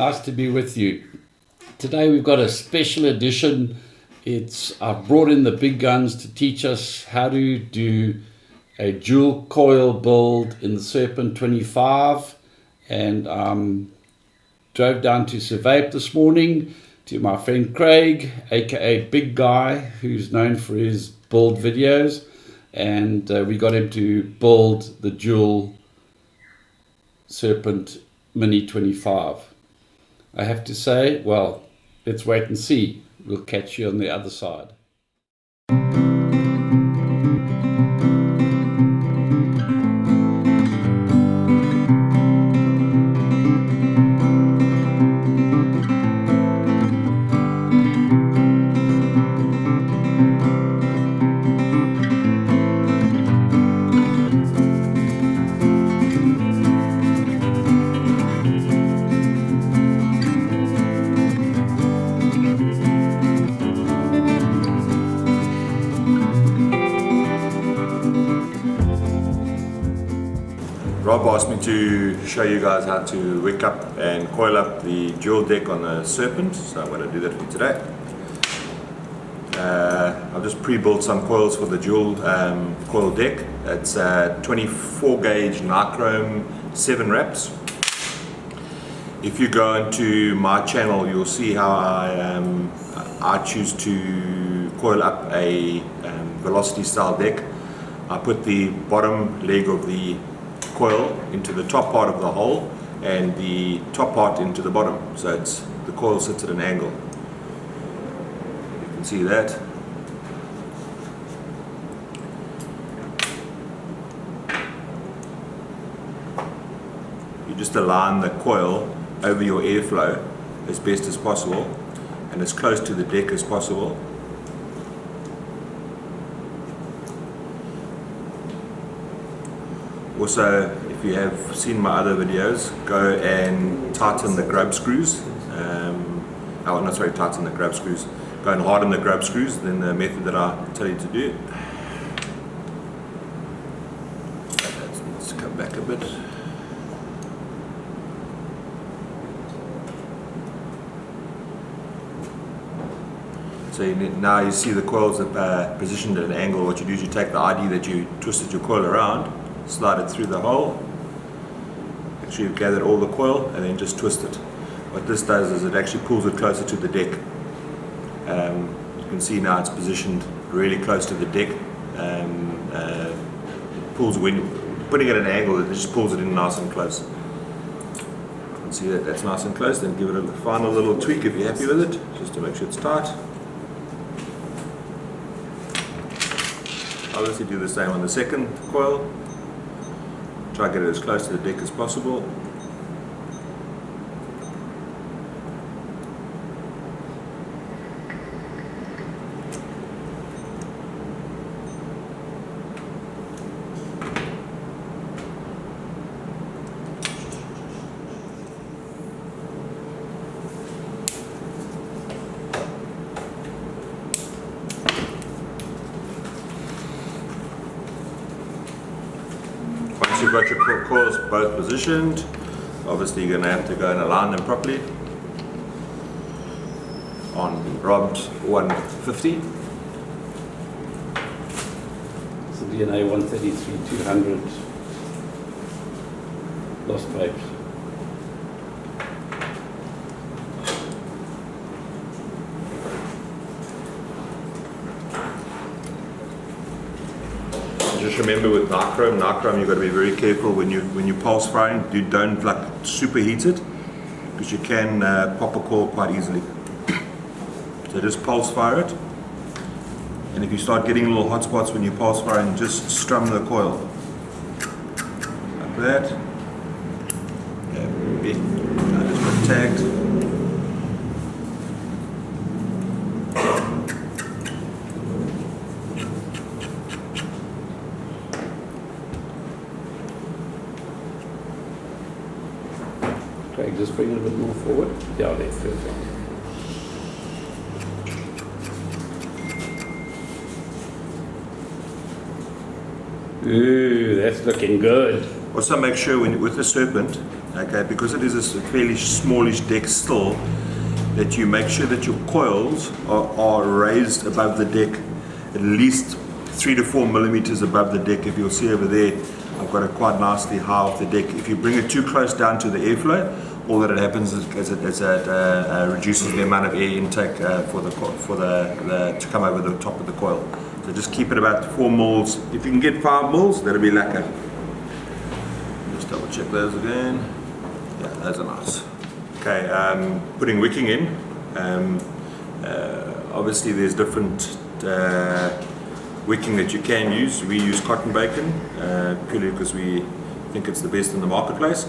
Nice to be with you. Today we've got a special edition. I've brought in the big guns to teach us how to do a dual coil build in the Serpent 25, and drove down to Sir Vape this morning to my friend Craig, aka Big Guy, who's known for his build videos, and we got him to build the dual Serpent Mini 25. I have to say, well, let's wait and see. We'll catch you on the other side. Rob asked me to show you guys how to wick up and coil up the dual deck on the Serpent, so I'm going to do that for you today. I've just pre-built some coils for the dual coil deck. It's 24 gauge nichrome 7 wraps. If you go into my channel, you'll see how I choose to coil up a velocity style deck. I put the bottom leg of the coil into the top part of the hole and the top part into the bottom, so the coil sits at an angle. You can see that. You just align the coil over your airflow as best as possible and as close to the deck as possible. Also, if you have seen my other videos, go and tighten the grub screws. Tighten the grub screws. Go and harden the grub screws, then the method that I tell you to do. Let's come back a bit. So now you see the coils are positioned at an angle. What you do is you take the ID that you twisted your coil around, slide it through the hole, make sure you've gathered all the coil, and then just twist it. What this does is it actually pulls it closer to the deck. You can see now it's positioned really close to the deck. Pulls when putting it at an angle, it just pulls it in nice and close. You can see that that's nice and close. Then give it a final little tweak if you're happy with it, just to make sure it's tight. Obviously do the same on the second coil. Try to get it as close to the deck as possible. Once you've got your coils both positioned, obviously you're going to have to go and align them properly on rod 150. It's the DNA 133-200 lost pipes. Just remember with nichrome you've got to be very careful when you pulse firing. Don't like superheat it, because you can pop a coil quite easily. So just pulse fire it, and if you start getting little hot spots when you pulse firing, just strum the coil like that. Yeah, just got tagged. Craig, just bring it a bit more forward. Yeah, that's perfect. Ooh, that's looking good. Also make sure with the Serpent, okay, because it is a fairly smallish deck still, that you make sure that your coils are raised above the deck, at least 3 to 4 millimeters above the deck. If you'll see over there, I've got it quite nicely high off the deck. If you bring it too close down to the airflow, all that it happens is it reduces the amount of air intake to come over the top of the coil. So just keep it about 4 mils. If you can get 5 mils, that'll be lacquer. Just double check those again. Yeah, those are nice. Okay, putting wicking in. Obviously there's different wicking that you can use. We use cotton bacon purely because we think it's the best in the marketplace.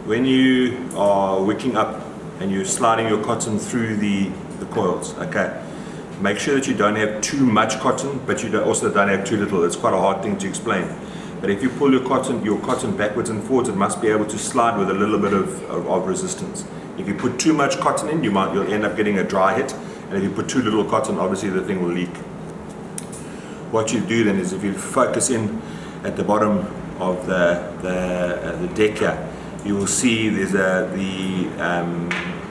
When you are wicking up and you're sliding your cotton through the coils, okay, make sure that you don't have too much cotton, but you also don't have too little. It's quite a hard thing to explain. But if you pull your cotton backwards and forwards, it must be able to slide with a little bit of resistance. If you put too much cotton in, you'll end up getting a dry hit. And if you put too little cotton, obviously the thing will leak. What you do then is, if you focus in at the bottom of the deck here, you will see there's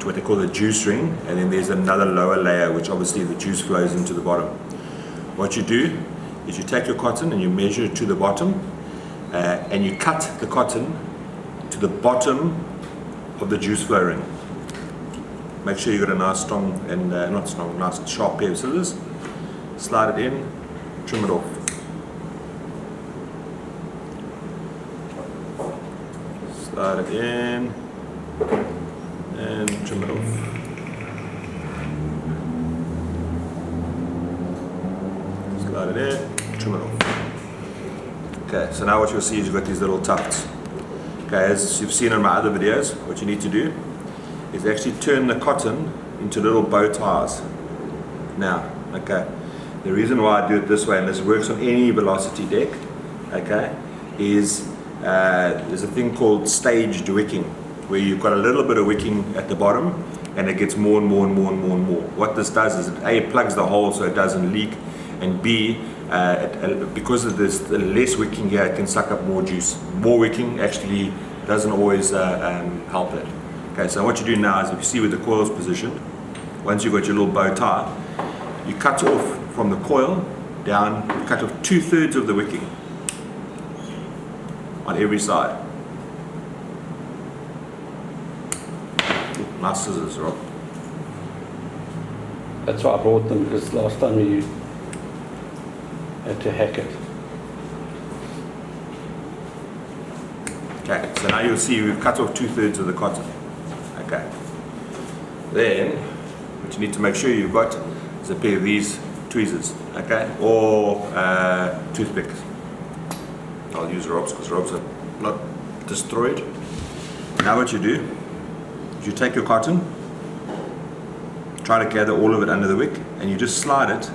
what they call the juice ring, and then there's another lower layer which obviously the juice flows into the bottom. What you do is you take your cotton and you measure it to the bottom, and you cut the cotton to the bottom of the juice flow ring. Make sure you've got a nice strong and nice sharp pair of scissors. Slide it in, trim it off. Slide it in and trim it off. Slide it in, trim it off. Okay, so now what you'll see is you've got these little tufts. Okay, as you've seen in my other videos, what you need to do is actually turn the cotton into little bow ties. Now, okay, the reason why I do it this way, and this works on any velocity deck, okay, is there's a thing called staged wicking, where you've got a little bit of wicking at the bottom and it gets more and more and more and more and more. What this does is it plugs the hole so it doesn't leak, and B, because of this less wicking here, it can suck up more juice. More wicking actually doesn't always help it. Okay, so what you do now is, if you see where the coil is positioned, once you've got your little bow tie, you cut off from the coil down, you cut off 2/3 of the wicking on every side. Nice scissors, Rob. That's why I brought them, because last time you had to hack it. Okay, so now you'll see we've cut off 2/3 of the cotton. Okay. Then, what you need to make sure you've got is a pair of these tweezers, okay, or toothpicks. I'll use Rob's because Rob's are not destroyed. Now what you do is you take your cotton, try to gather all of it under the wick, and you just slide it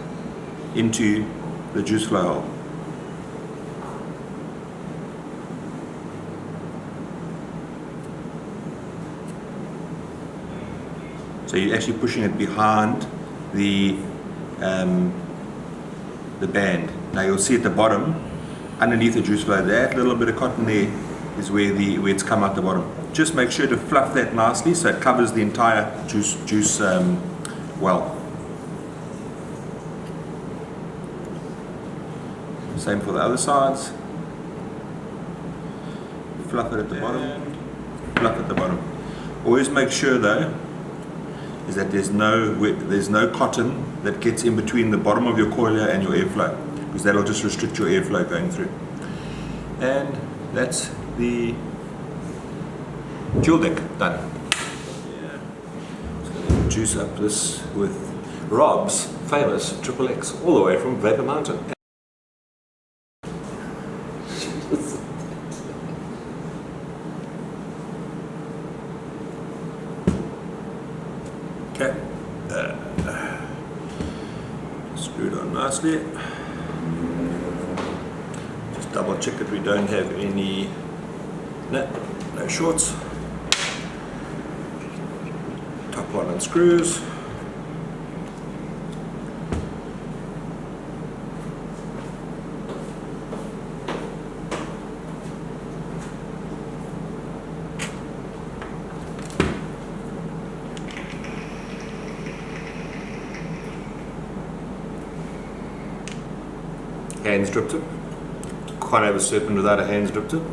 into the juice flow hole. So you're actually pushing it behind the band. Now you'll see at the bottom, underneath the juice flow, that little bit of cotton there is where it's come out the bottom. Just make sure to fluff that nicely so it covers the entire juice well. Same for the other sides. Fluff it at the bottom. Fluff at the bottom. Always make sure though is that there's no cotton that gets in between the bottom of your coiler and your airflow, because that'll just restrict your airflow going through. And that's the dual deck done. Yeah. Just gonna juice up this with Rob's famous XXX all the way from Vapor Mountain. Okay, screwed on nicely. Just double check that we don't have any, no shorts. Top one unscrews. hands drip tip. Can't have a Serpent without a hands drip tip.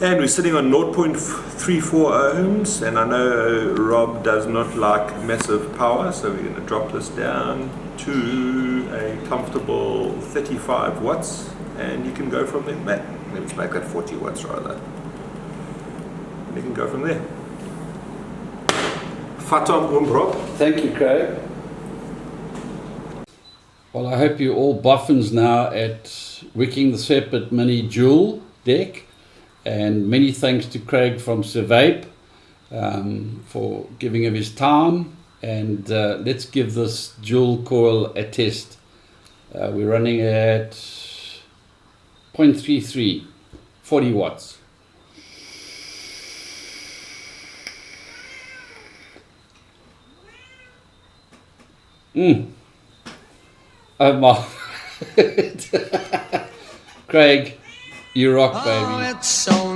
And we're sitting on 0.34 ohms, and I know Rob does not like massive power, so we're going to drop this down to a comfortable 35 watts, and you can go from there. Let's make that 40 watts rather. And you can go from there. Fatam Rob. Thank you, Craig. Well, I hope you're all boffins now at wicking the Serpent Mini dual deck. And many thanks to Craig from Sir Vape for giving of his time. And let's give this dual coil a test. We're running at 0.33, 40 watts. Oh my. Craig, you rock, baby. Oh, it's so